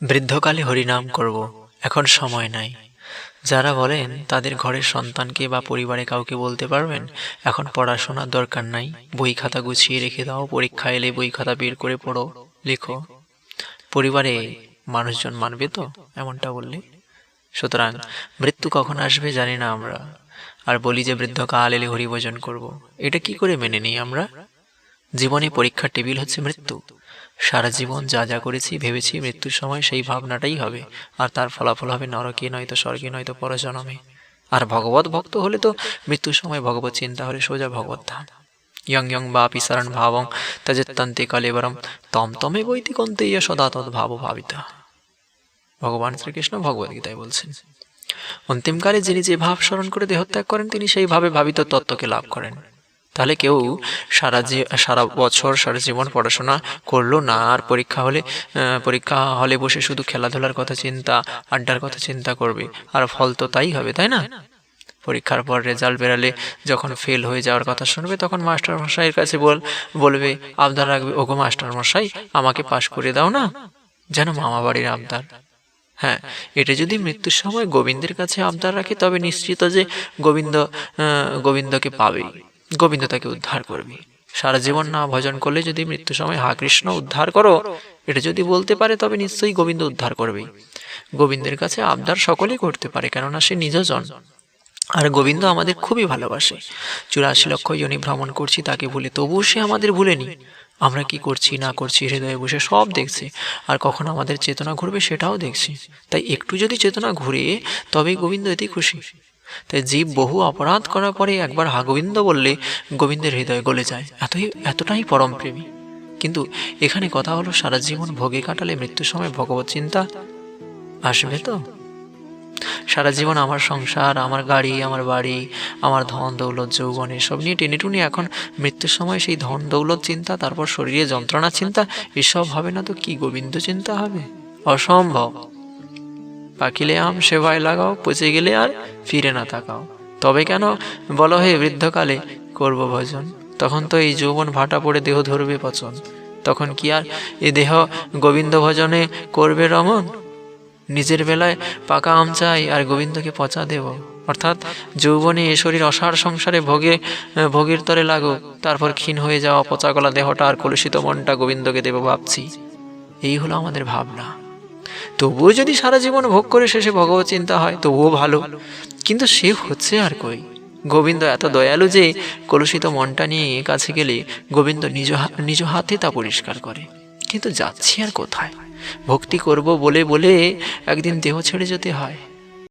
বৃদ্ধকালে হরিনাম করব, এখন সময় নাই। যারা বলেন তাদের ঘরের সন্তানকে বা পরিবারে কাউকে বলতে পারবেন, এখন পড়াশোনার দরকার নাই, বই খাতা গুছিয়ে রেখে দাও, পরীক্ষা এলে বই খাতা বের করে পড়ো, লেখো। পরিবারে মানুষজন মানবে তো এমনটা বললে? সুতরাং মৃত্যু কখন আসবে জানি না আমরা, আর বলি যে বৃদ্ধকাল এলে হরিভজন করব। এটা কি করে মেনে নিই আমরা? জীবনে পরীক্ষার টেবিল হচ্ছে মৃত্যু। সারা জীবন যা যা করেছি ভেবেছি মৃত্যুর সময় সেই ভাবনাটাই হবে, আর তার ফলাফল হবে নরকে নয়তো স্বর্গে নয়তো পরজনমে। আর ভগবত ভক্ত হলে তো মৃত্যুর সময় ভগবত চিন্তা হলে সোজা ভগবত ধাম। ইয়ং ইয়ং বাপি শরণ ভাবং তজেত্তন্তে কলেবরম তম তমে বৈতিকন্তে ইয় সদা তদ ভাব ভাবিতা। ভগবান শ্রীকৃষ্ণ ভগবদ গীতায় বলছেন, অন্তিমকালে যিনি যে ভাব স্মরণ করে দেহত্যাগ করেন তিনি সেই ভাবে ভাবিত তত্ত্বকে লাভ করেন। তাহলে কেউ সারা বছর সারা জীবন পড়াশোনা করলো না, আর পরীক্ষা হলে বসে শুধু খেলাধুলার কথা চিন্তা, আড্ডার কথা চিন্তা করবে, আর ফল তো তাই হবে, তাই না? পরীক্ষার পর রেজাল্ট বেরালে যখন ফেল হয়ে যাওয়ার কথা শুনবে, তখন মাস্টার মশাইয়ের কাছে বলবে, আবদার রাখবে, ওগো মাস্টার মশাই আমাকে পাশ করে দাও না, যেন মামা বাড়ির আবদার। হ্যাঁ, এটা যদি মৃত্যুর সময় গোবিন্দের কাছে আবদার রাখে তবে নিশ্চিত যে গোবিন্দকে পাবেই, গোবিন্দ তাকে উদ্ধার করবে। সারা জীবন না ভজন করলে যদি মৃত্যুর সময় হা কৃষ্ণ উদ্ধার করো এটা যদি বলতে পারে তবে নিশ্চয়ই গোবিন্দ উদ্ধার করবেই। গোবিন্দের কাছে আবদার সকলেই করতে পারে, কেননা সে নিজজন। আর গোবিন্দ আমাদের খুবই ভালোবাসে। 84 লক্ষ যোনি ভ্রমণ করছি তাকে ভুলে, তবুও সে আমাদের ভুলেনি। আমরা কি করছি না করছি হৃদয়ে বসে সব দেখছে, আর কখন আমাদের চেতনা ঘুরবে সেটাও দেখছি। তাই একটু যদি চেতনা ঘুরে তবেই গোবিন্দ এতে খুশি। তাই জীব বহু অপরাধ করার পরে একবার হা গোবিন্দ বললে গোবিন্দের হৃদয় গলে যায়, এতটাই পরম প্রেমী। কিন্তু এখানে কথা হলো, সারা জীবন ভোগে কাটালে মৃত্যুর সময় ভগবত চিন্তা আসবে তো? সারা জীবন আমার সংসার, আমার গাড়ি, আমার বাড়ি, আমার ধন দৌলত যৌবন এসব নিয়ে টেনে টুনি এখন মৃত্যুর সময় সেই ধন দৌলত চিন্তা, তারপর শরীরে যন্ত্রণা চিন্তা, এসব হবে না তো কি গোবিন্দ চিন্তা হবে? অসম্ভব। পাকিলে আম সেবায় লাগাও, পচে গেলে আর ফিরে না তাকাও। তবে কেন বলো হে বৃদ্ধকালে করব ভজন? তখন তো এই যৌবন ভাটা পড়ে দেহ ধরবে পচন। তখন কি আর এ দেহ গোবিন্দ ভজনে করবে রমন? নিজের বেলায় পাকা আম চাই আর গোবিন্দকে পচা দেব। অর্থাৎ যৌবনে এ শরীর অসার সংসারে ভোগের তরে লাগো, তারপর ক্ষীণ হয়ে যাওয়া পচা গলা দেহটা আর কলুষিত মনটা গোবিন্দকে দেব ভাবছি। এই হলো আমাদের ভাবনা। তবুও যদি সারা জীবন ভোগ করে শেষে ভগবত চিন্তা হয় তবুও ভালো, কিন্তু সে হচ্ছে আর কই? গোবিন্দ এত দয়ালু যে কলুষিত মনটা নিয়ে কাছে গেলে গোবিন্দ নিজ হাতে তা পরিষ্কার করে। কিন্তু যাচ্ছি আর কোথায়? ভক্তি করব বলে বলে একদিন দেহ ছেড়ে যেতে হয়।